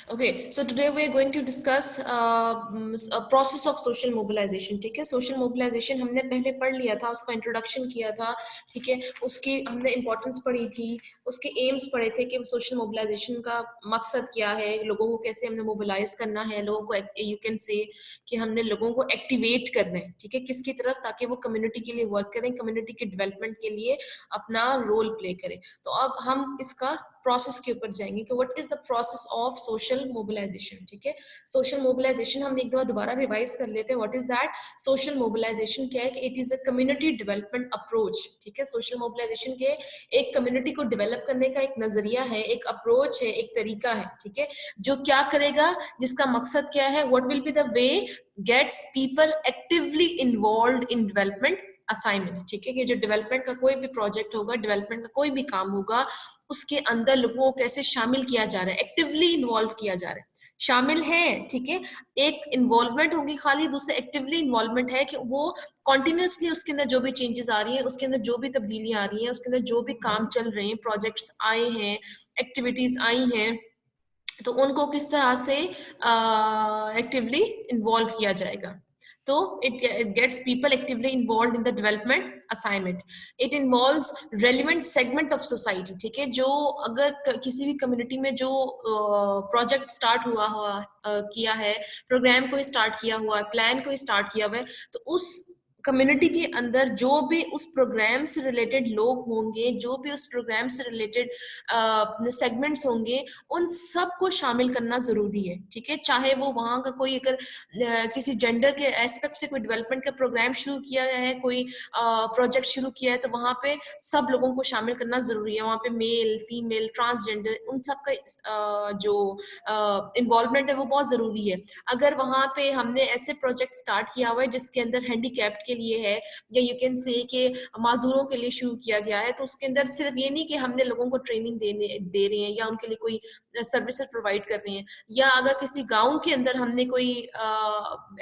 Okay, so today we are going to discuss a process of social mobilization. ठीक है, social mobilization हमने पहले पढ़ लिया था, उसका इंट्रोडक्शन किया था. ठीक है, उसकी हमने इम्पोर्टेंस पढ़ी थी, उसके एम्स पढ़े थे कि सोशल मोबिलाइजेशन का मकसद क्या है, लोगों को कैसे हमने मोबिलाइज करना है, लोगों को यू कैन से कि हमने लोगों को एक्टिवेट करना है. ठीक है, किसकी तरफ, ताकि वो कम्युनिटी के लिए वर्क करें, कम्युनिटी के डेवलपमेंट के लिए अपना रोल प्ले करें. तो अब हम इसका प्रोसेस के ऊपर जाएंगे कि what is the process of social mobilisation. ठीक है, सोशल मोबिलाइजेशन हम एक दफा दोबारा रिवाइज कर लेते हैं. What is that? Social mobilisation क्या है कि it is a community development approach. ठीक है, सोशल मोबिलाइजेशन के एक कम्युनिटी को डेवलप करने का एक नजरिया है, एक अप्रोच है, एक तरीका है. ठीक है, जो क्या करेगा, जिसका मकसद क्या है, what will be the way gets people actively involve in development assignment. ठीक है, कि जो डेवलपमेंट का कोई भी प्रोजेक्ट होगा, डेवलपमेंट का कोई भी काम होगा, उसके अंदर लोगों को कैसे शामिल किया जा रहा है, एक्टिवली इन्वॉल्व किया जा रहा है, शामिल है. ठीक है, एक इन्वॉल्वमेंट होगी खाली, दूसरे एक्टिवली इन्वॉल्वमेंट है कि वो कॉन्टिन्यूसली उसके अंदर जो भी चेंजेस आ रही है, उसके अंदर जो भी तब्दीलियां आ रही हैं, उसके अंदर जो भी काम चल रहे हैं, प्रोजेक्ट्स आए हैं, एक्टिविटीज आई हैं, तो उनको किस तरह से एक्टिवली इन्वॉल्व किया जाएगा. तो it gets people actively involved in the development assignment. It involves relevant segment of society. ठीक है, जो अगर किसी भी कम्युनिटी में जो प्रोजेक्ट स्टार्ट हुआ किया है, प्रोग्राम को स्टार्ट किया हुआ है, प्लान को स्टार्ट किया हुआ है, तो उस कम्युनिटी के अंदर जो भी उस प्रोग्राम से रिलेटेड लोग होंगे, जो भी उस प्रोग्राम से रिलेटेड सेगमेंट्स होंगे, उन सब को शामिल करना जरूरी है. ठीक है, चाहे वो वहाँ का कोई अगर किसी जेंडर के एस्पेक्ट से कोई डेवलपमेंट का प्रोग्राम शुरू किया है, कोई प्रोजेक्ट शुरू किया है, तो वहाँ पे सब लोगों को शामिल करना जरूरी है. वहाँ पे मेल, फीमेल, ट्रांसजेंडर, उन सब का जो इन्वॉल्वमेंट है वो बहुत जरूरी है. अगर वहाँ पे हमने ऐसे प्रोजेक्ट स्टार्ट किया हुआ है जिसके अंदर हैंडीकैप्ड के लिए है, या यू कैन से कि माजूरों के लिए शुरू किया गया है, तो उसके अंदर सिर्फ ये नहीं कि हमने लोगों को ट्रेनिंग दे रहे हैं या उनके लिए कोई सर्विसेज प्रोवाइड कर रहे हैं, या अगर किसी गांव के अंदर हमने कोई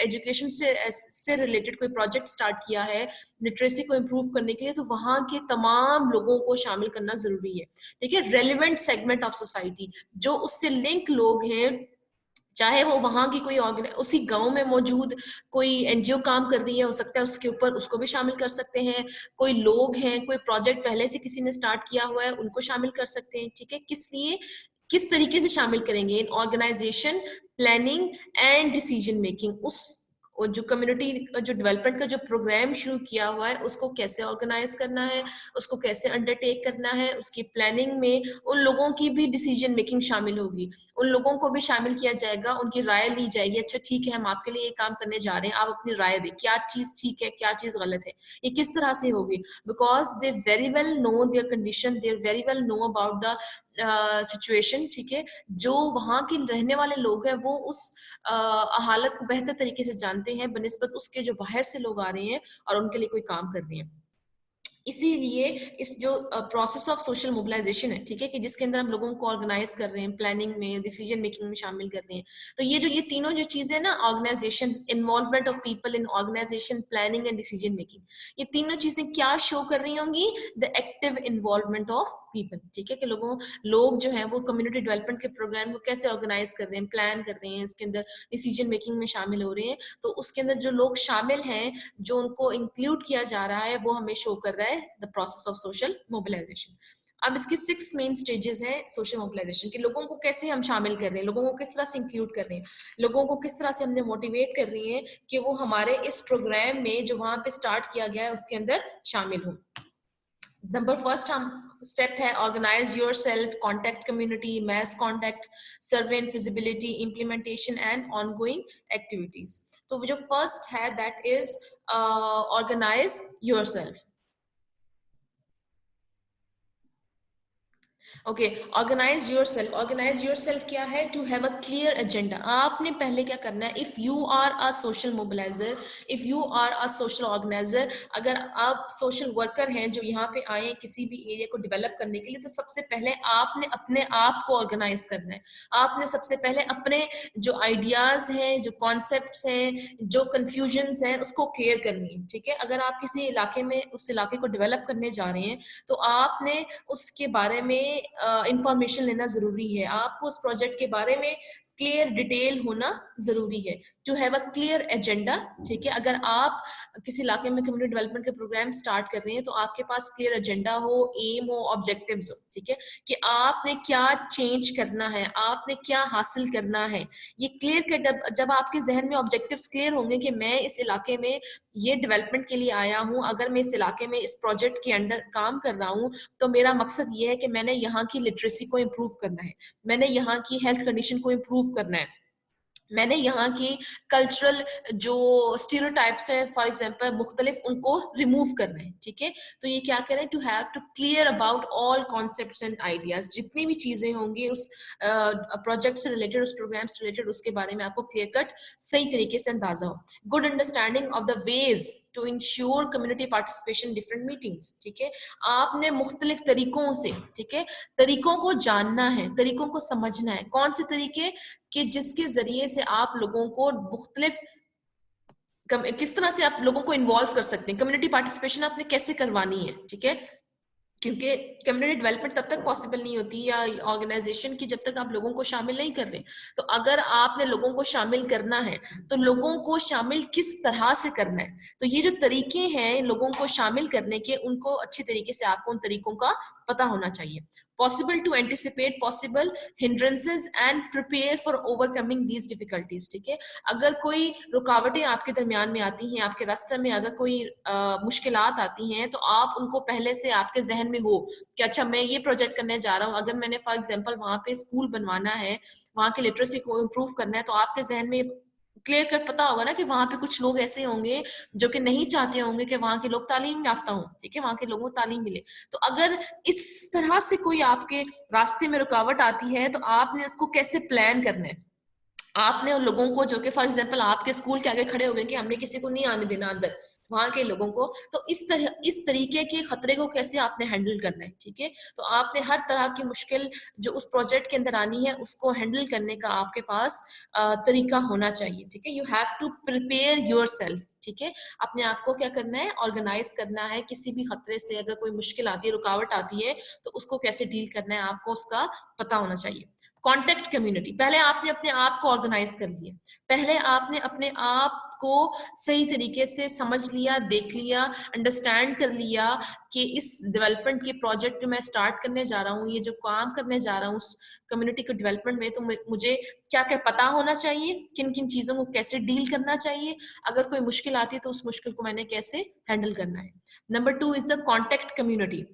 एजुकेशन से रिलेटेड कोई प्रोजेक्ट स्टार्ट किया है लिटरेसी को इम्प्रूव करने के लिए, तो वहाँ के तमाम लोगों को शामिल करना जरूरी है. ठीक है, रेलिवेंट सेगमेंट ऑफ सोसाइटी, जो उससे लिंक लोग हैं, चाहे वो वहां की कोई उसी गांव में मौजूद कोई एनजीओ काम कर रही है, हो सकता है उसके ऊपर उसको भी शामिल कर सकते हैं. कोई लोग हैं, कोई प्रोजेक्ट पहले से किसी ने स्टार्ट किया हुआ है, उनको शामिल कर सकते हैं. ठीक है, किस लिए, किस तरीके से शामिल करेंगे इन organisation, planning and decision making. उस और जो कम्युनिटी जो डेवलपमेंट का जो प्रोग्राम शुरू किया हुआ है, उसको कैसे ऑर्गेनाइज करना है, उसको कैसे अंडरटेक करना है, उसकी प्लानिंग में उन लोगों की भी डिसीजन मेकिंग शामिल होगी, उन लोगों को भी शामिल किया जाएगा, उनकी राय ली जाएगी. अच्छा ठीक है, हम आपके लिए ये काम करने जा रहे हैं, आप अपनी राय दें, क्या चीज ठीक है, क्या चीज गलत है, ये किस तरह से होगी. Because they very well know their condition, they very well know about the situation. ठीक है, जो वहां के रहने वाले लोग हैं वो उस हालत को बेहतर तरीके से जानते हैं बनिस्बत उसके जो बाहर से लोग आ रहे हैं और उनके लिए कोई काम कर रहे हैं. इसीलिए इस जो प्रोसेस ऑफ सोशल मोबिलाइजेशन है, ठीक है, कि जिसके अंदर हम लोगों को ऑर्गेनाइज कर रहे हैं, प्लानिंग में, डिसीजन मेकिंग में शामिल कर रहे हैं, तो ये तीनों जो चीजें ना, organisation, involvement of people in organisation, planning and decision making, ये तीनों चीजें क्या शो कर रही होंगी? The active involvement of people. ठीक है, कि लोग जो है वो कम्युनिटी डेवलपमेंट के प्रोग्राम को कैसे ऑर्गेनाइज कर रहे हैं, प्लान कर रहे हैं, इसके अंदर डिसीजन मेकिंग में शामिल हो रहे हैं. तो उसके अंदर जो लोग शामिल हैं, जो उनको इंक्लूड किया जा रहा है, वो हमें शो कर रहा है the process of social mobilisation. अब इसके 6 मेन स्टेजेस हैं सोशल मोबिलाइजेशन के. लोगों को कैसे हम शामिल कर रहे हैं, लोगों को किस तरह से इंक्लूड कर रहे हैं, लोगों को किस तरह से हमने मोटिवेट कर रही हैं कि वो हमारे इस प्रोग्राम में जो वहां पे स्टार्ट किया गया है उसके अंदर शामिल हो. नंबर फर्स्ट हम स्टेप है organise your self, contact community, mass contact, survey and feasibility, implementation and ongoing activities. तो जो फर्स्ट है that is organise your self. Okay, organise your self. Organise your self क्या है? To have a clear agenda. आपने पहले क्या करना है? If you are a social mobiliser, if you are a social organiser, अगर आप सोशल वर्कर हैं जो यहाँ पे आए किसी भी एरिया को डेवलप करने के लिए, तो सबसे पहले आपने अपने आप को ऑर्गेनाइज करना है. आपने सबसे पहले अपने जो आइडियाज हैं, जो कॉन्सेप्ट्स हैं, जो कंफ्यूजन्स हैं, उसको क्लियर करनी है. ठीक है, अगर आप किसी इलाके में उस इलाके को डेवलप करने जा रहे हैं, तो आपने उसके बारे में इंफॉर्मेशन लेना जरूरी है, आपको उस प्रोजेक्ट के बारे में क्लियर डिटेल होना जरूरी है, to have a clear agenda. ठीक है, अगर आप किसी इलाके में कम्युनिटी डेवलपमेंट के प्रोग्राम स्टार्ट कर रहे हैं तो आपके पास क्लियर एजेंडा हो, एम हो, ऑब्जेक्टिव्स हो। ठीक है, कि आपने क्या चेंज करना है, आपने क्या हासिल करना है, ये क्लियर कट। जब आपके जहन में ऑब्जेक्टिव्स क्लियर होंगे कि मैं इस इलाके में ये डेवलपमेंट के लिए आया हूँ, अगर मैं इस इलाके में इस प्रोजेक्ट के अंडर काम कर रहा हूँ तो मेरा मकसद ये है कि मैंने यहाँ की लिटरेसी को इम्प्रूव करना है, मैंने यहाँ की हेल्थ कंडीशन को इम्प्रूव करना है, मैंने यहाँ की कल्चरल जो स्टीरियोटाइप्स हैं फॉर एग्जांपल मुख्तलिफ, उनको रिमूव करना है। ठीक है, तो ये क्या करें, to have to clear about all concepts and ideas, जितनी भी चीजें होंगी उस प्रोजेक्ट से रिलेटेड, उस प्रोग्राम से रिलेटेड, उसके बारे में आपको क्लियर कट सही तरीके से अंदाजा हो। Good understanding of the ways to ensure community participation different meetings. ठीक है, आपने मुख्तलिफ तरीकों से, ठीक है, तरीकों को जानना है, तरीकों को समझना है, कौन से तरीके कि जिसके जरिए से आप लोगों को मुख्तलिफ किस तरह से आप लोगों को इन्वॉल्व कर सकते हैं, कम्युनिटी पार्टिसिपेशन आपने कैसे करवानी है। ठीक है, क्योंकि कम्युनिटी डेवलपमेंट तब तक पॉसिबल नहीं होती या ऑर्गेनाइजेशन की जब तक आप लोगों को शामिल नहीं कर रहे। तो अगर आपने लोगों को शामिल करना है तो लोगों को शामिल किस तरह से करना है, तो ये जो तरीके हैं लोगों को शामिल करने के, उनको अच्छी तरीके से आपको उन तरीकों का पता होना चाहिए। Possible to anticipate possible hindrances and prepare for overcoming these difficulties. ठीक है, अगर कोई रुकावटें आपके दरमियान में आती हैं, आपके रास्ते में अगर कोई मुश्किलात आती हैं, तो आप उनको पहले से आपके जहन में हो कि अच्छा मैं ये प्रोजेक्ट करने जा रहा हूँ, अगर मैंने फॉर एग्जांपल वहां पे स्कूल बनवाना है, वहां के लिटरेसी को इम्प्रूव करना है, तो आपके जहन में क्लियर कट पता होगा ना कि वहां पे कुछ लोग ऐसे होंगे जो कि नहीं चाहते होंगे कि वहां के लोग तालीम याफ्ता हों। ठीक है, वहां के लोगों को तालीम मिले। तो अगर इस तरह से कोई आपके रास्ते में रुकावट आती है तो आपने उसको कैसे प्लान करना है। आपने उन लोगों को जो कि फॉर एग्जांपल आपके स्कूल के आगे खड़े हो गए कि हमने किसी को नहीं आने देना अंदर, वहां के लोगों को, तो इस तरीके के खतरे को कैसे आपने हैंडल करना है। ठीक है, तो आपने हर तरह की मुश्किल जो उस प्रोजेक्ट के अंदर आनी है उसको हैंडल करने का आपके पास तरीका होना चाहिए। ठीक है, you have to prepare yourself. ठीक है, अपने आप को क्या करना है, ऑर्गेनाइज करना है, किसी भी खतरे से अगर कोई मुश्किल आती है, रुकावट आती है, तो उसको कैसे डील करना है आपको उसका पता होना चाहिए। कॉन्टेक्ट कम्युनिटी, पहले आपने अपने आप को ऑर्गेनाइज कर लिया, पहले आपने अपने आप को सही तरीके से समझ लिया, देख लिया, अंडरस्टैंड कर लिया कि इस डेवलपमेंट के प्रोजेक्ट में स्टार्ट करने जा रहा हूँ, ये जो काम करने जा रहा हूँ उस कम्युनिटी के डेवलपमेंट में, तो मुझे क्या क्या पता होना चाहिए, किन किन चीजों को कैसे डील करना चाहिए, अगर कोई मुश्किल आती है तो उस मुश्किल को मैंने कैसे हैंडल करना है। Number 2 is the contact community.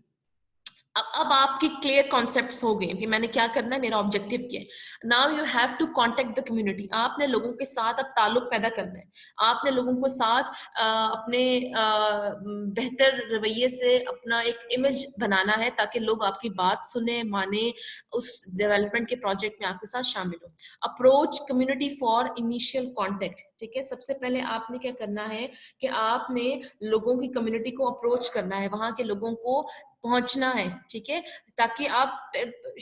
अब आपकी क्लियर कॉन्सेप्ट्स हो गए कि मैंने क्या करना है, मेरा ऑब्जेक्टिव क्या है। Now you have to contact the community. आपने लोगों के साथ अब ताल्लुक पैदा करना है, आपने लोगों को साथ अपने बेहतर रवैये से अपना एक इमेज बनाना है ताकि लोग आपकी बात सुने, माने, उस डेवलपमेंट के प्रोजेक्ट में आपके साथ शामिल हो। Approach community for initial contact. ठीक है, सबसे पहले आपने क्या करना है कि आपने लोगों की कम्युनिटी को अप्रोच करना है, वहां के लोगों को पहुंचना है। ठीक है, ताकि आप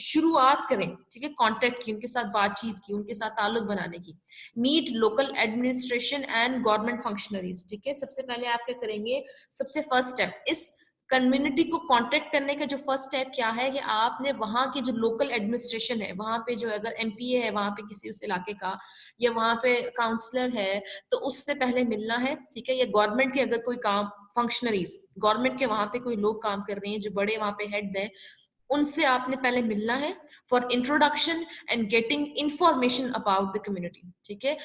शुरुआत करें, ठीक है, कांटेक्ट की, उनके साथ बातचीत की, उनके साथ ताल्लुक बनाने की। Meet local administration and government functionaries. ठीक है, सबसे पहले आप क्या करेंगे, सबसे फर्स्ट स्टेप इस कम्युनिटी को कांटेक्ट करने का जो फर्स्ट स्टेप क्या है कि आपने वहां के जो लोकल एडमिनिस्ट्रेशन है, वहां पे जो अगर एमपीए है वहां पे किसी उस इलाके का, या वहां पे काउंसलर है, तो उससे पहले मिलना है। ठीक है, या गवर्नमेंट के अगर कोई काम, फंक्शनरीज, गवर्नमेंट के वहां पे कोई लोग काम कर रहे हैं जो बड़े वहां पे हेड हैं, उनसे आपने पहले मिलना है for introduction and getting information about the community. ठीक है,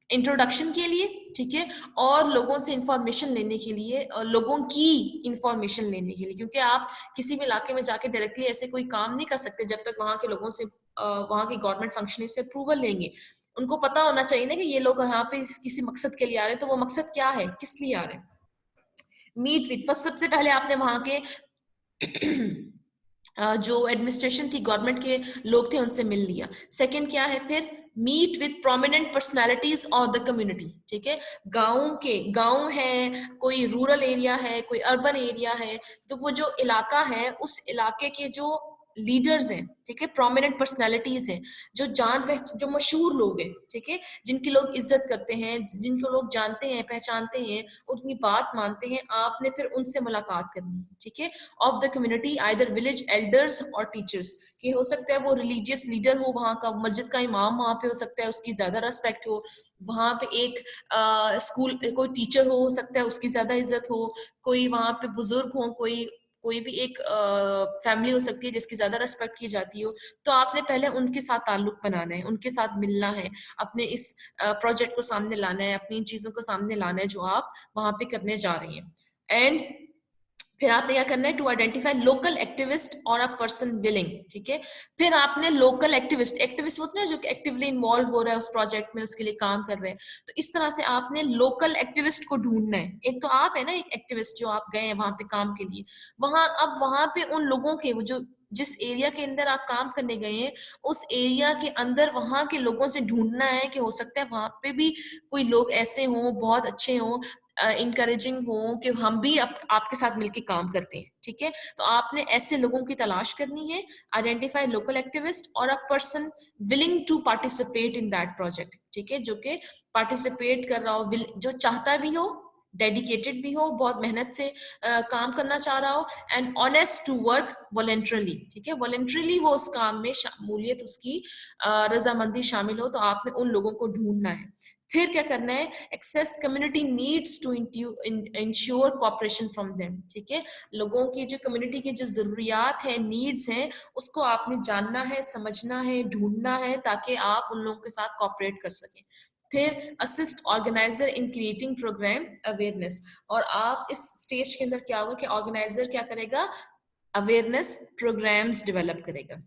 इंट्रोडक्शन के लिए, ठीक है, और लोगों से इंफॉर्मेशन लेने के लिए, लोगों की इंफॉर्मेशन लेने के लिए, क्योंकि आप किसी भी इलाके में जाके डायरेक्टली ऐसे कोई काम नहीं कर सकते जब तक वहां के लोगों से, वहां की गवर्नमेंट फंक्शनरी से अप्रूवल लेंगे। उनको पता होना चाहिए ना कि ये लोग यहाँ पे किसी मकसद के लिए आ रहे हैं, तो वो मकसद क्या है, किस लिए आ रहे हैं। मीट विद, फर्स्ट सबसे पहले आपने वहां के जो एडमिनिस्ट्रेशन थी, गवर्नमेंट के लोग थे, उनसे मिल लिया। सेकंड क्या है फिर, meet with prominent personalities of the community. ठीक है, गांव है, कोई रूरल एरिया है, कोई अर्बन एरिया है, तो वो जो इलाका है उस इलाके के जो लीडर्स हैं, ठीक है, प्रोमिनेंट पर्सनैलिटीज हैं, जो मशहूर लोग हैं, ठीक है, जिनकी लोग इज्जत करते हैं, जिनको लोग जानते हैं, पहचानते हैं, उनकी बात मानते हैं, आपने फिर उनसे मुलाकात करनी है, ठीक है। Of the community, either village elders और टीचर्स, कि हो सकता है वो रिलीजियस लीडर हो, वहाँ का मस्जिद का इमाम वहाँ पे हो सकता है, उसकी ज्यादा रेस्पेक्ट हो, वहाँ पे एक स्कूल कोई टीचर हो सकता है, उसकी ज्यादा इज्जत हो, कोई वहाँ पे बुजुर्ग हो, कोई कोई भी एक फैमिली हो सकती है जिसकी ज्यादा रेस्पेक्ट की जाती हो, तो आपने पहले उनके साथ ताल्लुक बनाना है, उनके साथ मिलना है, अपने इस प्रोजेक्ट को सामने लाना है, अपनी इन चीजों को सामने लाना है जो आप वहां पे करने जा रही हैं। एंड फिर आपने क्या करना है, टू आइडेंटिफाई लोकल एक्टिविस्ट और अ पर्सन विलिंग, ठीक है। फिर आपने लोकल एक्टिविस्ट, एक्टिविस्ट होते हैं जो एक्टिवली इन्वॉल्व हो रहा है उस प्रोजेक्ट में, उसके लिए काम कर रहे हैं, तो इस तरह से आपने लोकल एक्टिविस्ट को ढूंढना है। एक तो आप है ना एक एक्टिविस्ट जो आप गए हैं वहां पे काम के लिए, वहां अब वहां पे उन लोगों के वो जो जिस एरिया के अंदर आप काम करने गए हैं, उस एरिया के अंदर वहां के लोगों से ढूंढना है कि हो सकता है वहां पे भी कोई लोग ऐसे हों, बहुत अच्छे हों, इनकरेजिंग हो कि हम भी आपके साथ मिलकर काम करते हैं, ठीक है। तो आपने ऐसे लोगों की तलाश करनी है, आइडेंटिफाई लोकल एक्टिविस्ट और a person willing to participate in that project, ठीक है, जो कि पार्टिसिपेट कर रहा हो, जो चाहता भी हो, डेडिकेटेड भी हो, बहुत मेहनत से काम करना चाह रहा हो, and honest to work voluntarily, ठीक है, वॉलेंट्रली वो उस काम में शमूलियत उसकी रजामंदी शामिल हो, तो आपने उन लोगों को ढूंढना है। फिर क्या करना है, access community needs to ensure cooperation from them, ठीक है, लोगों की जो कम्युनिटी की जो जरूरियात है, नीड्स हैं, उसको आपने जानना है, समझना है, ढूंढना है, ताकि आप उन लोगों के साथ कॉपरेट कर सकें। फिर assist organiser in creating programme awareness, और आप इस स्टेज के अंदर क्या होगा कि ऑर्गेनाइजर क्या करेगा, अवेयरनेस प्रोग्राम्स डेवलप करेगा।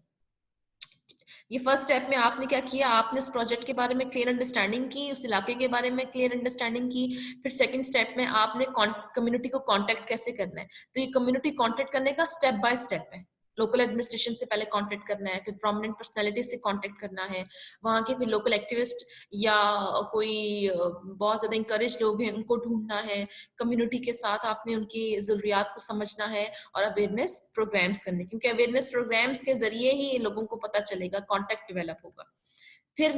ये फर्स्ट स्टेप में आपने क्या किया, आपने उस प्रोजेक्ट के बारे में क्लियर अंडरस्टैंडिंग की, उस इलाके के बारे में क्लियर अंडरस्टैंडिंग की। फिर सेकंड स्टेप में आपने कम्युनिटी को कांटेक्ट कैसे करना है, तो ये कम्युनिटी कांटेक्ट करने का स्टेप बाय स्टेप है। लोकल एडमिनिस्ट्रेशन से पहले कांटेक्ट करना है, फिर प्रोमिनेंट पर्सनालिटी से कांटेक्ट करना है, वहाँ के फिर लोकल एक्टिविस्ट या कोई बहुत ज्यादा इंकरेज लोग हैं उनको ढूंढना है, कम्युनिटी के साथ आपने उनकी जरूरियात को समझना है, और अवेयरनेस प्रोग्राम्स करने, क्योंकि अवेयरनेस प्रोग्राम्स के जरिए ही लोगों को पता चलेगा, कांटेक्ट डेवलप होगा। फिर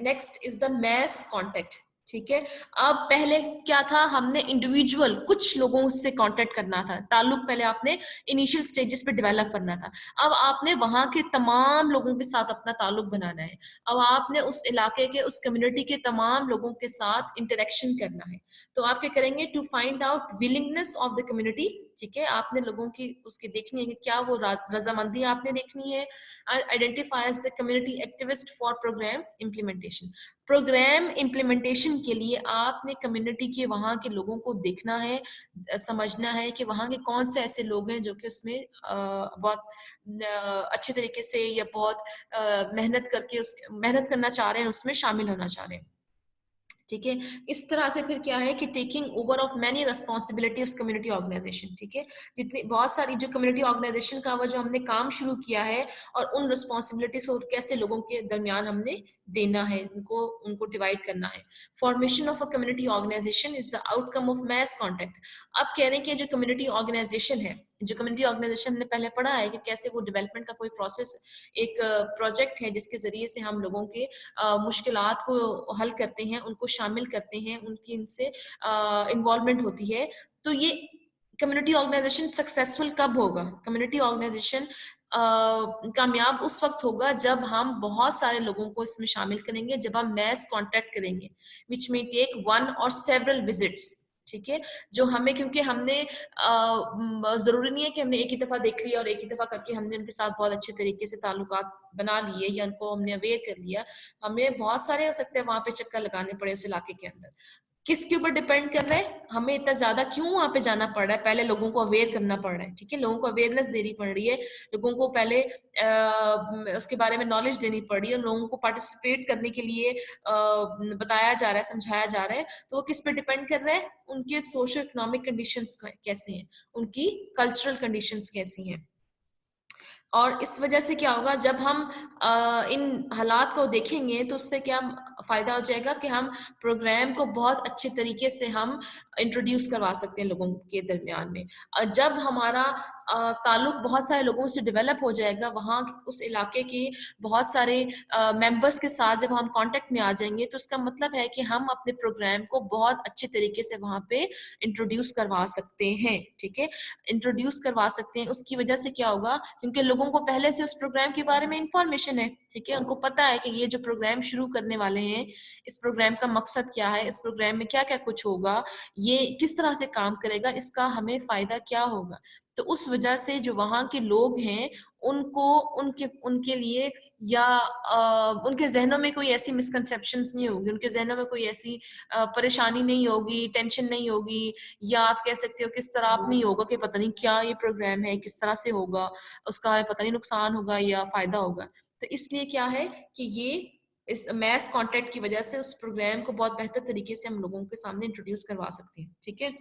next is the mass contact, ठीक है। अब पहले क्या था, हमने इंडिविजुअल कुछ लोगों से कांटेक्ट करना था, ताल्लुक पहले आपने इनिशियल स्टेजेस पे डेवलप करना था। अब आपने वहां के तमाम लोगों के साथ अपना ताल्लुक बनाना है, अब आपने उस इलाके के, उस कम्युनिटी के तमाम लोगों के साथ इंटरेक्शन करना है। तो आप क्या करेंगे, to find out willingness of the community, ठीक है, आपने लोगों की उसकी देखनी है कि क्या वो रजामंदी आपने देखनी है। Identify as the community activist for programme implementation, programme implementation के लिए आपने कम्युनिटी के वहाँ के लोगों को देखना है, समझना है कि वहाँ के कौन से ऐसे लोग हैं जो कि उसमें बहुत अच्छे तरीके से या बहुत मेहनत करना चाह रहे हैं, उसमें शामिल होना चाह रहे हैं, ठीक है। इस तरह से फिर क्या है कि taking over of many responsibility of community organisation, ठीक है, जितनी बहुत सारी जो कम्युनिटी ऑर्गेनाइजेशन का वो जो हमने काम शुरू किया है, और उन रिस्पॉन्सिबिलिटीज और कैसे लोगों के दरमियान हमने देना है, उनको उनको डिवाइड करना है। Formation of a community organisation is the outcome of mass contact. अब कह रहे हैं कि जो कम्युनिटी ऑर्गेनाइजेशन है, जो कम्युनिटी ऑर्गेनाइजेशन हमने पहले पढ़ा है कि कैसे वो डेवलपमेंट का कोई प्रोसेस, एक प्रोजेक्ट है जिसके जरिए से हम लोगों के मुश्किलात को हल करते हैं, उनको शामिल करते हैं, उनकी इनसे इन्वॉल्वमेंट होती है। तो ये कम्युनिटी ऑर्गेनाइजेशन सक्सेसफुल कब होगा, कम्युनिटी ऑर्गेनाइजेशन कामयाब उस वक्त होगा जब हम बहुत सारे लोगों को इसमें शामिल करेंगे, जब हम मैस कांटेक्ट करेंगे, विच मे टेक वन और सेवरल विजिट्स, ठीक है, जो हमें, क्योंकि हमने जरूरी नहीं है कि हमने एक ही दफा देख लिया और एक ही दफा करके हमने उनके साथ बहुत अच्छे तरीके से ताल्लुकात बना लिए या उनको हमने अवेयर कर लिया, हमें बहुत सारे हो सकते हैं वहां पे चक्कर लगाने पड़े उस इलाके के अंदर। किसके ऊपर डिपेंड कर रहा है, हमें इतना ज्यादा क्यों वहां पे जाना पड़ रहा है, पहले लोगों को अवेयर करना पड़ रहा है, ठीक है, लोगों को अवेयरनेस देनी पड़ रही है, लोगों को पहले उसके बारे में नॉलेज देनी पड़ रही है, लोगों को पार्टिसिपेट करने के लिए बताया जा रहा है, समझाया जा रहा है। तो वो किस पे डिपेंड कर रहा है, उनके सोशो इकोनॉमिक कंडीशंस कैसे हैं, उनकी कल्चरल कंडीशंस कैसी हैं। और इस वजह से क्या होगा, जब हम इन हालात को देखेंगे तो उससे क्या फायदा हो जाएगा कि हम प्रोग्राम को बहुत अच्छे तरीके से हम इंट्रोड्यूस करवा सकते हैं लोगों के दरमियान में। जब हमारा ताल्लुक बहुत सारे लोगों से डेवलप हो जाएगा, वहाँ उस इलाके के बहुत सारे मेंबर्स के साथ जब हम कांटेक्ट में आ जाएंगे, तो उसका मतलब है कि हम अपने प्रोग्राम को बहुत अच्छे तरीके से वहाँ पे इंट्रोड्यूस करवा सकते हैं। ठीक है, इंट्रोड्यूस करवा सकते हैं। उसकी वजह से क्या होगा, क्योंकि लोगों को पहले से उस प्रोग्राम के बारे में इंफॉर्मेशन है। ठीक है, उनको पता है कि ये जो प्रोग्राम शुरू करने वाले हैं, इस प्रोग्राम का मकसद क्या है, इस प्रोग्राम में क्या क्या कुछ होगा, ये किस तरह से काम करेगा, इसका हमें फायदा क्या होगा। तो उस वजह से जो वहाँ के लोग हैं, उनको उनके उनके लिए या उनके जहनों में कोई ऐसी मिसकंसेप्शंस नहीं होगी, उनके जहनों में कोई ऐसी परेशानी नहीं होगी, टेंशन नहीं होगी, या आप कह सकते हो किस तरह आप नहीं होगा कि पता नहीं क्या ये प्रोग्राम है, किस तरह से होगा, उसका पता नहीं नुकसान होगा या फायदा होगा। तो इसलिए क्या है कि ये इस मैस कॉन्टेक्ट की वजह से उस प्रोग्राम को बहुत बेहतर तरीके से हम लोगों के सामने इंट्रोड्यूस करवा सकते हैं। ठीक है,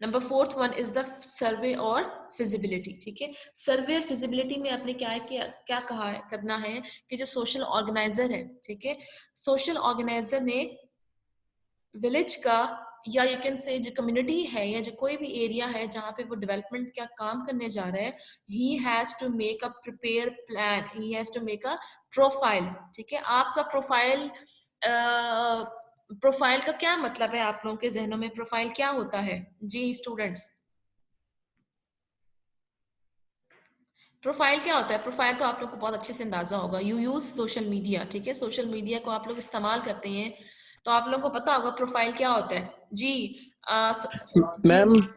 number fourth one is the survey और फिजिबिलिटी। ठीक है, सर्वे और फिजिबिलिटी में आपने क्या है कि क्या कहा है, करना है कि जो सोशल ऑर्गेनाइजर है, ठीक है, सोशल ऑर्गेनाइजर ने विलेज का या यू कैन से जो कम्युनिटी है या जो कोई भी एरिया है जहाँ पे वो डेवलपमेंट का काम करने जा रहा है, he has to make a prepare plan, he has to make a profile. ठीक है, आपका प्रोफाइल, प्रोफाइल का क्या मतलब है, आप लोगों के जहनों में प्रोफाइल क्या होता है जी स्टूडेंट्स? प्रोफाइल क्या होता है? प्रोफाइल तो आप लोग को बहुत अच्छे से अंदाजा होगा, यू यूज सोशल मीडिया। ठीक है, सोशल मीडिया को आप लोग इस्तेमाल करते हैं, तो आप लोगों को पता होगा प्रोफाइल क्या होता है जी। जी मैम उमर,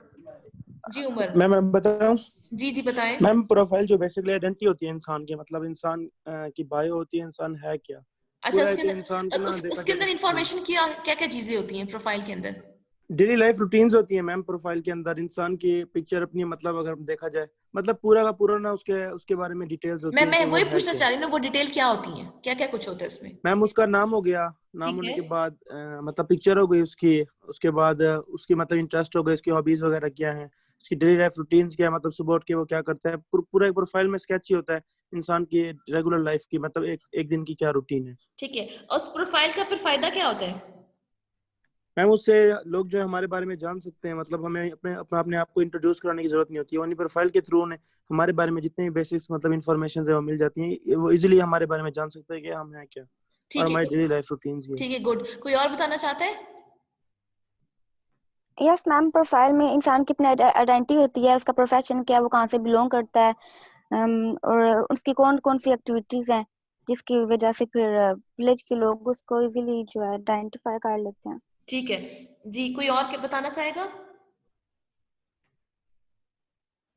जी उमर, मैं बताऊं। जी जी बताएं। मैम प्रोफाइल जो बेसिकली आइडेंटिटी होती है इंसान की, मतलब इंसान की बायो होती है, इंसान है क्या। अच्छा, पूरा उसके एक इंसान अंदर को ना देखा उसके जाए अंदर तो इंफॉर्मेशन क्या क्या क्या चीजें होती हैं प्रोफाइल के अंदर? डेली लाइफ रूटीन्स होती है मैम। प्रोफाइल के अंदर इंसान की पिक्चर अपनी, मतलब अगर देखा जाए, मतलब पूरा का पूरा ना उसके उसके बारे में डिटेल्स होती है मैं कि वो वही है पूछना क्या। चाह रही हूँ ना, वो डिटेल क्या होती है, क्या क्या कुछ होता है उसमें? मैम उसका नाम हो गया, नाम ठीक होने है, के बाद मतलब पिक्चर हो गई उसकी, उसके बाद उसकी मतलब इंटरेस्ट हो गए, उसकी हॉबीज वगैरह क्या है, उसकी डेली लाइफ रूटीन्स क्या है, मतलब सुबह उठ के वो क्या करता है। पूरा एक प्रोफाइल में स्केच ही होता है इंसान की रेगुलर लाइफ की, मतलब एक एक दिन की क्या रूटीन है। ठीक है, और उस प्रोफाइल का फिर फायदा क्या होता है? मैम उससे लोग जो है हमारे बारे में जान सकते हैं, मतलब हमें अपने आप को इंट्रोड्यूस कराने की जरूरत नहीं होती है। ओनली प्रोफाइल के थ्रू उन्हें हमारे बारे में जितने भी बेसिक्स मतलब इन्फॉर्मेशन है वो मिल जाती है, वो इजीली हमारे बारे में जान सकते हैं कि हम हैं क्या, और ठीक है, हमारी डेली लाइफ रूटीन्स ये। ठीक है, गुड। कोई और बताना चाहता है? यस मैम, प्रोफाइल में इंसान की अपनी आइडेंटिटी होती है, उसका प्रोफेशन क्या है, वो कहाँ से बिलोंग करता है, और उसकी कौन कौन सी एक्टिविटीज हैं, जिसकी वजह से फिर विलेज के लोग उसको इजीली जो है आइडेंटिफाई कर लेते हैं। ठीक है जी, कोई और क्या बताना चाहेगा?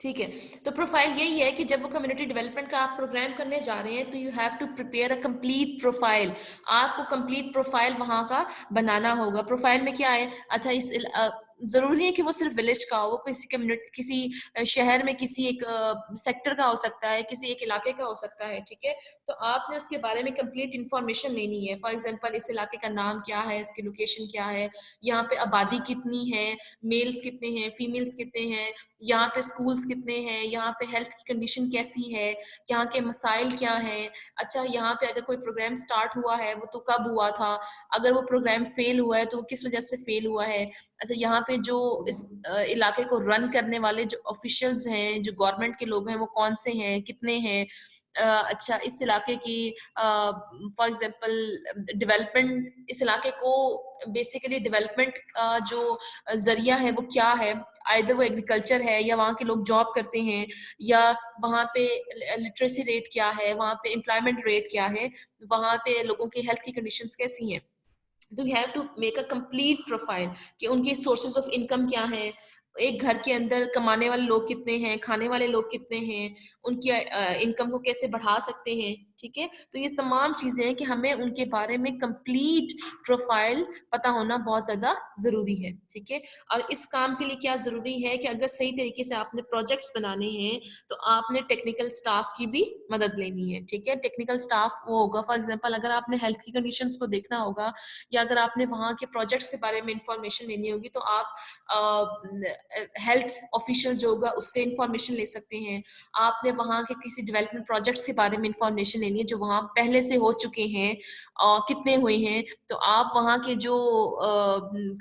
ठीक है, तो प्रोफाइल यही है कि जब वो कम्युनिटी डेवलपमेंट का आप प्रोग्राम करने जा रहे हैं, तो you have to prepare a complete profile. आपको कंप्लीट प्रोफाइल वहां का बनाना होगा। प्रोफाइल में क्या है, अच्छा जरूरी नहीं है कि वो सिर्फ विलेज का हो, वो किसी कम्युनिटी, किसी शहर में किसी एक सेक्टर का हो सकता है, किसी एक इलाके का हो सकता है। ठीक है, तो आपने उसके बारे में कंप्लीट इंफॉर्मेशन लेनी है। फॉर एग्जांपल, इस इलाके का नाम क्या है, इसकी लोकेशन क्या है, यहाँ पे आबादी कितनी है, मेल्स कितने हैं, फीमेल्स कितने हैं, यहाँ पे स्कूल्स कितने हैं, यहाँ पे हेल्थ की कंडीशन कैसी है, यहाँ के मसाइल क्या हैं। अच्छा, यहाँ पे अगर कोई प्रोग्राम स्टार्ट हुआ है वो तो कब हुआ था, अगर वो प्रोग्राम फेल हुआ है तो वो किस वजह से फेल हुआ है। अच्छा, यहाँ पे जो इस इलाके को रन करने वाले जो ऑफिशियल्स हैं, जो गवर्नमेंट के लोग हैं, वो कौन से हैं, कितने हैं। अच्छा, इस इलाके की फॉर एग्जांपल डेवलपमेंट, इस इलाके को बेसिकली डेवलपमेंट का जो जरिया है वो क्या है, आइदर वो एग्रीकल्चर है, या वहाँ के लोग जॉब करते हैं, या वहाँ पे लिटरेसी रेट क्या है, वहाँ पे एम्प्लॉयमेंट रेट क्या है, वहाँ पे लोगों की हेल्थ की कंडीशंस कैसी हैं। तो you have to make a complete profile कि उनकी सोर्सेज ऑफ इनकम क्या है, एक घर के अंदर कमाने वाले लोग कितने हैं, खाने वाले लोग कितने हैं, उनकी इनकम को कैसे बढ़ा सकते हैं। ठीक है, तो ये तमाम चीजें हैं कि हमें उनके बारे में कंप्लीट प्रोफाइल पता होना बहुत ज्यादा जरूरी है। ठीक है, और इस काम के लिए क्या जरूरी है कि अगर सही तरीके से आपने प्रोजेक्ट्स बनाने हैं, तो आपने टेक्निकल स्टाफ की भी मदद लेनी है। ठीक है, टेक्निकल स्टाफ वो होगा, फॉर एग्जांपल अगर आपने हेल्थ की कंडीशंस को देखना होगा, या अगर आपने वहाँ के प्रोजेक्ट्स के बारे में इंफॉर्मेशन लेनी होगी, तो आप हेल्थ ऑफिशियल जो होगा उससे इंफॉर्मेशन ले सकते हैं। आपने वहाँ के किसी डेवलपमेंट प्रोजेक्ट्स के बारे में इंफॉर्मेशन लेनी है जो वहाँ पहले से हो चुके हैं, कितने हुए हैं, तो आप वहाँ के जो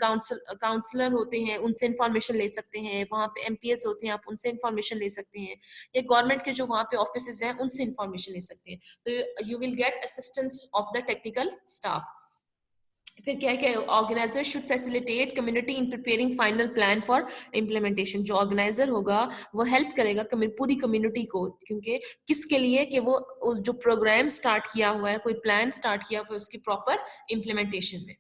काउंसलर होते हैं उनसे इंफॉर्मेशन ले सकते हैं, वहाँ पे एमपीएस होते हैं आप उनसे इंफॉर्मेशन ले सकते हैं, या गवर्नमेंट के जो वहाँ पे ऑफिसेज हैं उनसे इंफॉर्मेशन ले सकते हैं, तो you will get assistance of the technical staff. फिर क्या है कि organiser should facilitate community in preparing final plan for implementation. जो ऑर्गेनाइजर होगा वो हेल्प करेगा पूरी कम्युनिटी को, क्योंकि किसके लिए कि वो उस जो प्रोग्राम स्टार्ट किया हुआ है, कोई प्लान स्टार्ट किया हुआ है, उसकी प्रॉपर इम्प्लीमेंटेशन में।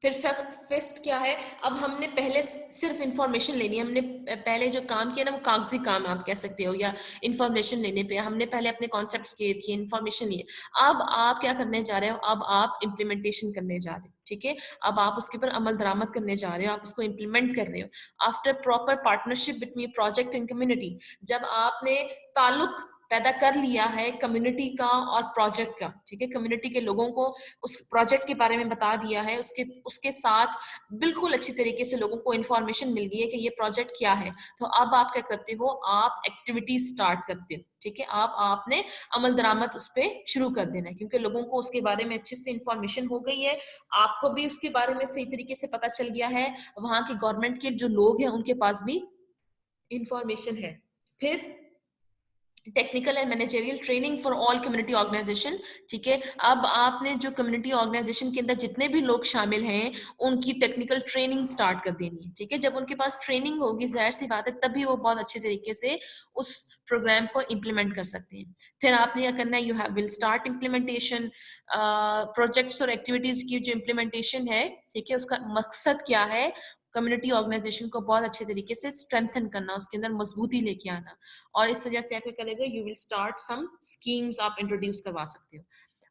फिर फिफ्थ क्या है, अब हमने पहले सिर्फ इंफॉर्मेशन लेनी है, हमने पहले जो काम किया ना वो कागजी काम आप कह सकते हो, या इंफॉर्मेशन लेने पे हमने पहले अपने कॉन्सेप्ट्स क्लियर किए, इंफॉर्मेशन लिए। अब आप क्या करने जा रहे हो, अब आप इम्प्लीमेंटेशन करने जा रहे हो, ठीक है, अब आप उसके ऊपर अमल दरामद करने जा रहे हो, आप उसको इम्प्लीमेंट कर रहे हो after proper partnership between project and community. जब आपने ताल्लुक पैदा कर लिया है कम्युनिटी का और प्रोजेक्ट का, ठीक है, कम्युनिटी के लोगों को उस प्रोजेक्ट के बारे में बता दिया है, उसके साथ बिल्कुल अच्छी तरीके से लोगों को इन्फॉर्मेशन मिल गई है कि ये प्रोजेक्ट क्या है, तो अब आप क्या करते हो, आप एक्टिविटी स्टार्ट करते हो, ठीक है, आपने अमल दरामद उस पर शुरू कर देना है, क्योंकि लोगों को उसके बारे में अच्छे से इन्फॉर्मेशन हो गई है, आपको भी उसके बारे में सही तरीके से पता चल गया है, वहां के गवर्नमेंट के जो लोग हैं उनके पास भी इंफॉर्मेशन है। फिर technical and managerial training for all community organisation, ठीक है, अब आपने जो कम्युनिटी ऑर्गेनाइजेशन के अंदर जितने भी लोग शामिल हैं उनकी टेक्निकल ट्रेनिंग स्टार्ट कर देनी है, ठीक है, जब उनके पास ट्रेनिंग होगी जाहिर सी बात है तभी वो बहुत अच्छे तरीके से उस प्रोग्राम को इम्प्लीमेंट कर सकते हैं। फिर आपने क्या करना है, you have will start implementation, projects और एक्टिविटीज की जो इम्प्लीमेंटेशन है, ठीक है, उसका मकसद क्या है, कम्युनिटी ऑर्गेनाइजेशन को बहुत अच्छे तरीके से स्ट्रेंथन करना, उसके अंदर मजबूती लेके आना, और इस वजह से आप क्या करेंगे, you will start some schemes आप इंट्रोड्यूस करवा सकते हो।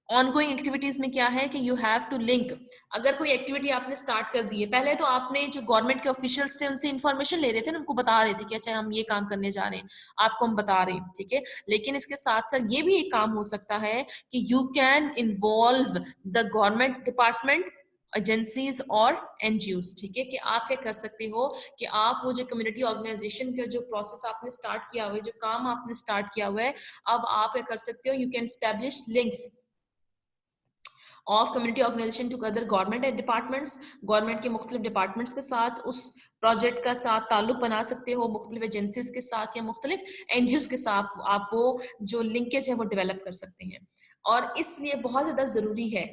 ऑनगोइंग एक्टिविटीज में क्या है कि यू हैव टू लिंक, अगर कोई एक्टिविटी आपने स्टार्ट कर दी है, पहले तो आपने जो गवर्नमेंट के ऑफिशियल्स थे उनसे इन्फॉर्मेशन ले रहे थे ना, उनको बता रहे थे कि अच्छा हम ये काम करने जा रहे हैं, आपको हम बता रहे हैं, ठीक है, लेकिन इसके साथ साथ ये भी एक काम हो सकता है कि you can involve the government department, agencies और एनजीओज, ठीक है, कि आप क्या कर सकते हो कि आप वो जो कम्युनिटी ऑर्गेनाइजेशन का जो प्रोसेस आपने स्टार्ट किया हुआ है, जो काम आपने स्टार्ट किया हुआ है, अब आप क्या कर सकते हो, you can establish links of community organisation to other government departments, government के मुख्तलिफ डिपार्टमेंट्स के साथ उस प्रोजेक्ट का साथ ताल्लुक बना सकते हो, मुख्तलिफ एजेंसीज के साथ या मुख्तलिफ एनजीओज के साथ आप वो जो लिंकेज है वो डेवलप कर सकते हैं। और इसलिए बहुत ज्यादा जरूरी है,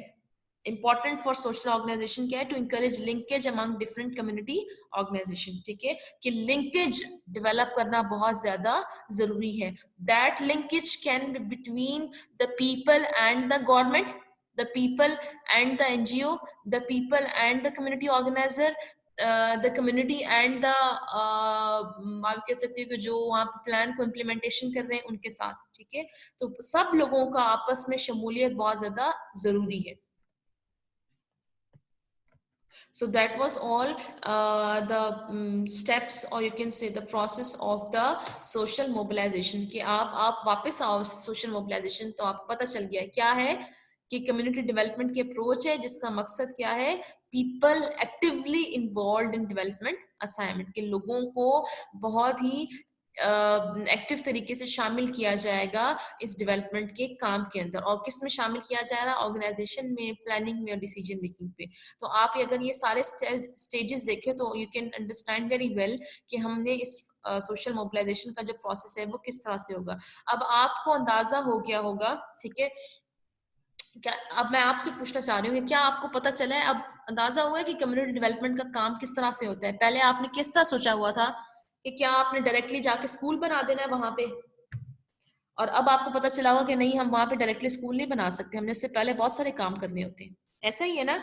important for social organization क्या है, to encourage linkage among different community organization, ठीक है, कि linkage develop करना बहुत ज्यादा जरूरी है। That linkage can be between the people and the government, the people and the NGO, the people and the community organizer, the community and the आप कह सकते हो कि जो वहाँ पे प्लान को इम्प्लीमेंटेशन कर रहे हैं उनके साथ, ठीक है, तो सब लोगों का आपस में शमूलियत बहुत ज्यादा जरूरी है। So that was all the steps, or you can say the process of the social mobilization, कि आप वापस आओ social mobilization, तो आपको पता चल गया क्या है कि कम्युनिटी डेवलपमेंट की अप्रोच है जिसका मकसद क्या है, people actively involve in development assignment, के लोगों को बहुत ही एक्टिव तरीके से शामिल किया जाएगा इस डेवलपमेंट के काम के अंदर, और किस में शामिल किया जाएगा, ऑर्गेनाइजेशन में, प्लानिंग में और डिसीजन मेकिंग पे। तो आप अगर ये सारे स्टेजेस देखें तो you can understand very well कि हमने इस सोशल मोबिलाइजेशन का जो प्रोसेस है वो किस तरह से होगा। अब आपको अंदाजा हो गया होगा, ठीक है, क्या अब मैं आपसे पूछना चाह रही हूँ कि क्या आपको पता चला है, अब अंदाजा हुआ है कि कम्युनिटी डेवलपमेंट का काम किस तरह से होता है। पहले आपने किस तरह सोचा हुआ था कि क्या आपने डायरेक्टली जाके स्कूल बना देना है वहां पे, और अब आपको पता चला होगा कि नहीं हम वहां पे डायरेक्टली स्कूल नहीं बना सकते, हमने उससे पहले बहुत सारे काम करने होते हैं, ऐसा ही है ना?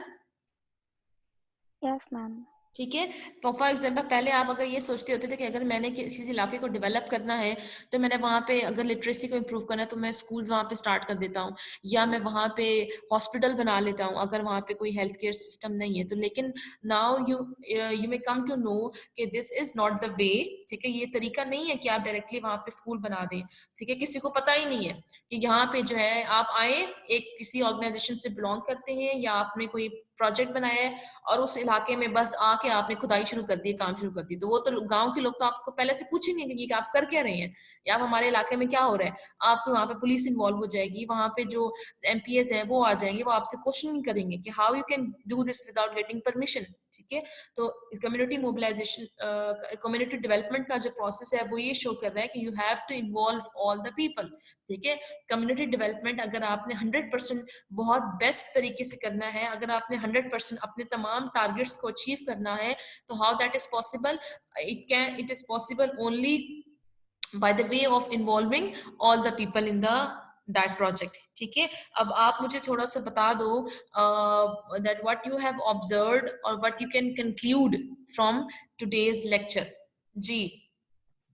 Yes ma'am. ठीक है, तो फॉर एग्जाम्पल पहले आप अगर ये सोचते होते थे कि अगर मैंने किसी इलाके को डेवलप करना है तो मैंने वहाँ पे अगर लिटरेसी को इम्प्रूव करना है तो मैं स्कूल्स वहाँ पे स्टार्ट कर देता हूँ, या मैं वहाँ पे हॉस्पिटल बना लेता हूँ अगर वहाँ पे कोई हेल्थ केयर सिस्टम नहीं है तो। लेकिन now you may come to know कि this is not the way, ठीक है, ये तरीका नहीं है कि आप डायरेक्टली वहाँ पे स्कूल बना दें, ठीक है, किसी को पता ही नहीं है कि यहाँ पे जो है आप आए, एक किसी ऑर्गेनाइजेशन से बिलोंग करते हैं या आपने कोई प्रोजेक्ट बनाया है और उस इलाके में बस आके आपने खुदाई शुरू कर दी, काम शुरू कर दी, तो वो तो गांव के लोग तो आपको पहले से पूछेंगे कि आप कर क्या रहे हैं या हमारे इलाके में क्या हो रहा है। आपको वहाँ पे पुलिस इन्वॉल्व हो जाएगी, वहाँ पे जो एमपीएस है वो आ जाएंगे, वो आपसे क्वेश्चन करेंगे कि how you can do this without getting permission. ठीक है, तो कम्युनिटी मोबिलाइजेशन, कम्युनिटी डेवलपमेंट का जो प्रोसेस है वो ये शो कर रहा है कि you have to involve all the people. ठीक है, कम्युनिटी डेवलपमेंट अगर आपने 100% बहुत बेस्ट तरीके से करना है, अगर आपने 100% अपने तमाम टारगेट्स को अचीव करना है, तो how that is possible? It is possible only by the way of involving all the people in the that project। ठीक है, अब आप मुझे थोड़ा सा बता दो that what you have observed or what you can conclude from today's lecture। जी,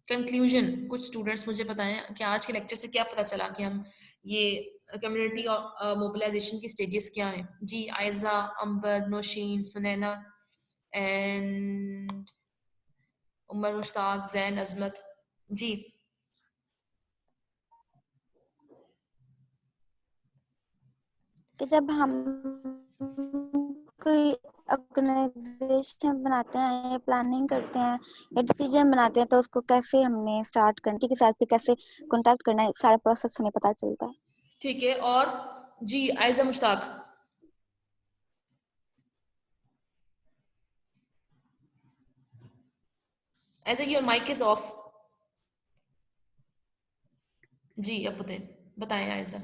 कंक्लूजन कुछ स्टूडेंट्स मुझे बताएं कि आज के लेक्चर से क्या पता चला कि हम ये कम्युनिटी मोबिलाइजेशन की स्टेजेस क्या हैं। जी, आयजा, अंबर, नौशीन, सुनैना एंड उमर, मुश्ताक, जैन, अजमत। जी कि जब हम कोई ऑर्गेनाइजेशन बनाते हैं या प्लानिंग करते हैं या डिसीजन बनाते हैं तो उसको कैसे हमने स्टार्ट करना के साथ, फिर कैसे कांटेक्ट करना है, सारा प्रोसेस हमें पता चलता है। ठीक है, और ji Aiza, Mushtaq. Aiza, your mic is off. Ji अब बताएं आयजा।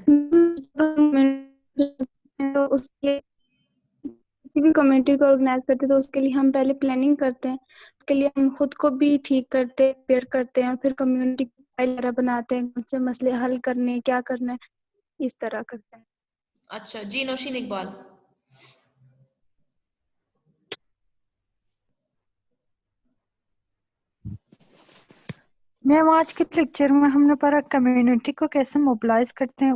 तो उसके किसी भी कम्युनिटी को ऑर्गेनाइज करते हैं तो उसके लिए हम पहले प्लानिंग करते हैं, उसके लिए हम खुद को भी ठीक करते हैं, प्रिपेयर करते हैं, और फिर कम्युनिटी वगैरह बनाते हैं, कौन से मसले हल करने, क्या करना है, इस तरह करते हैं। अच्छा जी, नौशीन इकबाल। मैम आज के लेक्चर में हमने पढ़ा कम्युनिटी को कैसे मोबिलाइज करते हैं।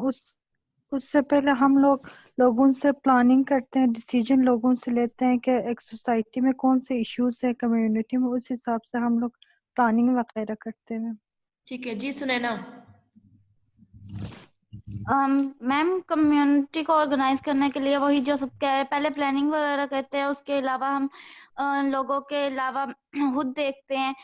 उससे पहले हम लोगों से प्लानिंग करते हैं, डिसीजन लोगों से लेते हैं कि एक सोसाइटी में कौन से इश्यूज है कम्युनिटी में, उस हिसाब से हम लोग प्लानिंग वगैरह करते हैं। ठीक है जी, सुनैना। मैम कम्युनिटी को ऑर्गेनाइज करने के लिए वही जो सब क्या है, पहले प्लानिंग वगैरह करते हैं, उसके अलावा हम लोगों के अलावा खुद देखते हैं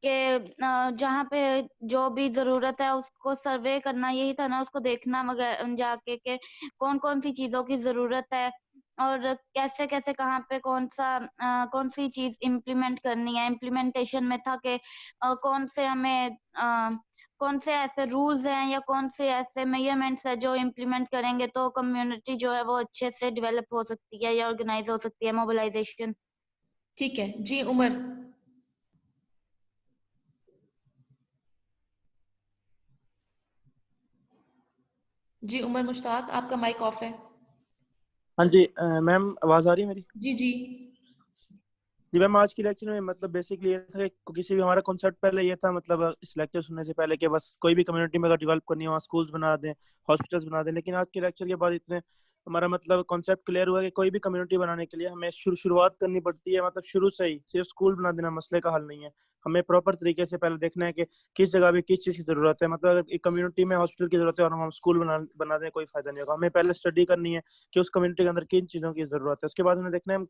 कि जहाँ पे जो भी जरूरत है उसको सर्वे करना, यही था ना, उसको देखना वगैरह जाके के कौन कौन सी चीजों की जरूरत है और कैसे कैसे कहाँ पे कौन सी चीज इम्प्लीमेंट करनी है। इम्प्लीमेंटेशन में था कि कौन से ऐसे रूल्स हैं या कौन से ऐसे मेजरमेंट्स है जो इम्प्लीमेंट करेंगे तो कम्युनिटी जो है वो अच्छे से डेवलप हो सकती है या ऑर्गेनाइज हो सकती है, मोबिलाइजेशन। ठीक है जी, उमर। जी उमर मुश्ताक, आपका माइक ऑफ है। हाँ जी मैम, आवाज आ रही है मेरी? जी जी जी मैम, आज की लेक्चर में मतलब बेसिकली ये था कि किसी भी हमारा कॉन्सेप्ट पहले ये था, मतलब इस लेक्चर सुनने से पहले, कि बस कोई भी कम्युनिटी में अगर डेवलप करनी है वहाँ स्कूल्स बना दें, हॉस्पिटल्स बना दें। लेकिन आज के लेक्चर के बाद इतने हमारा मतलब कॉन्सेप्ट क्लियर हुआ कि कोई भी कम्युनिटी बनाने के लिए हमें शुरुआत करनी पड़ती है, मतलब शुरू से ही सिर्फ स्कूल बना देना मसले का हल नहीं है। हमें प्रॉपर तरीके से पहले देखना है कि किस जगह पे किस चीज़ की जरूरत है। मतलब अगर एक कम्युनिटी में हॉस्पिटल की जरूरत है और हम स्कूल बना दें, कोई फायदा नहीं होगा। हमें पहले स्टडी करनी है कि उस कम्युनिटी के अंदर किन चीज़ों की जरूरत है। उसके बाद हमें देखना है हम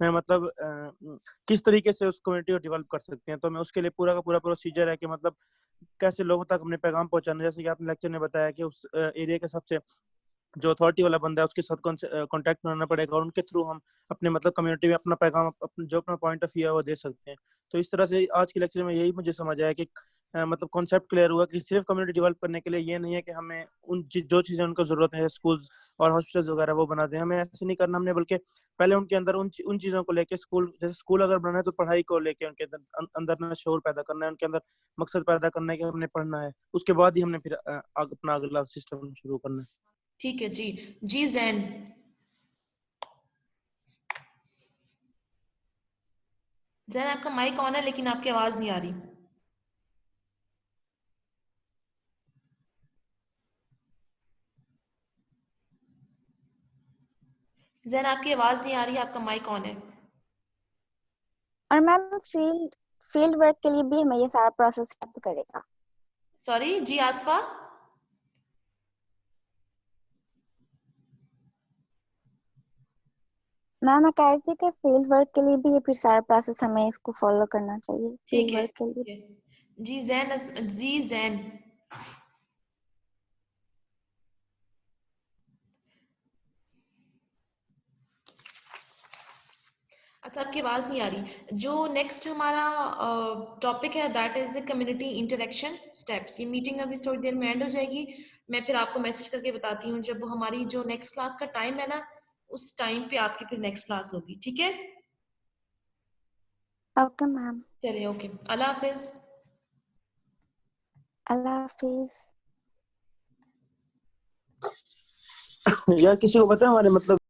मतलब किस तरीके से उस कम्युनिटी को डेवलप कर सकते हैं। तो मैं उसके लिए पूरा का पूरा प्रोसीजर है कि मतलब कैसे लोगों तक अपने पैगाम पहुंचाना। जैसे कि आपने लेक्चर में बताया कि उस एरिया के सबसे जो अथॉरिटी वाला बंदा है उसके साथ कांटेक्ट बनाना पड़ेगा और उनके थ्रू हम अपने मतलब कम्युनिटी में अपना पैगाम, जो अपना पॉइंट ऑफ व्यू है वो दे सकते हैं। तो इस तरह से आज के लेक्चर में यही मुझे समझ आया कि मतलब कॉन्सेप्ट क्लियर हुआ कि सिर्फ कम्युनिटी डेवलप करने के लिए ये नहीं है कि हमें जो चीज़ें उनको ज़रूरत है, स्कूल्स और हॉस्पिटल्स वगैरह वो बना दें। हमें ऐसे नहीं करना हमने, बल्कि पहले उनके अंदर उन चीज़ों को लेके, स्कूल जैसे स्कूल अगर बनाना है तो पढ़ाई को लेके उनके अंदर ना शौर पैदा करना है, उनके अंदर मकसद पैदा करना है कि हमने पढ़ना है। उसके बाद ही हमने फिर अपना अगला सिस्टम शुरू करना है। ठीक है जी। जी जैन। जैन आपका माइक ऑन है लेकिन आपकी आवाज नहीं आ रही। जैन आपकी आवाज नहीं आ रही, आपका माइक ऑन है। और मैम फील्ड वर्क के लिए भी हमें ये सारा प्रोसेस हेल्प करेगा। सॉरी जी, आसफा। मैम मैं कह रही थी कि फील्ड वर्क के लिए भी ये फिर सारा प्रोसेस हमें इसको फॉलो करना चाहिए ठीक फील्ड है, वर्क के लिए। ठीक है। जी जैन। अच्छा, आपकी आवाज नहीं आ रही। जो नेक्स्ट हमारा टॉपिक है that is the community interaction steps. ये मीटिंग अभी थोड़ी देर में एंड हो जाएगी। मैं फिर आपको मैसेज करके बताती हूँ जब हमारी जो नेक्स्ट क्लास का टाइम है ना, उस टाइम पे आपकी फिर नेक्स्ट क्लास होगी। ठीक है, ओके मैम। चलिए, ओके, अल्लाह हाफिज। अल्लाह हाफिज। यार किसी को पता है हमारे मतलब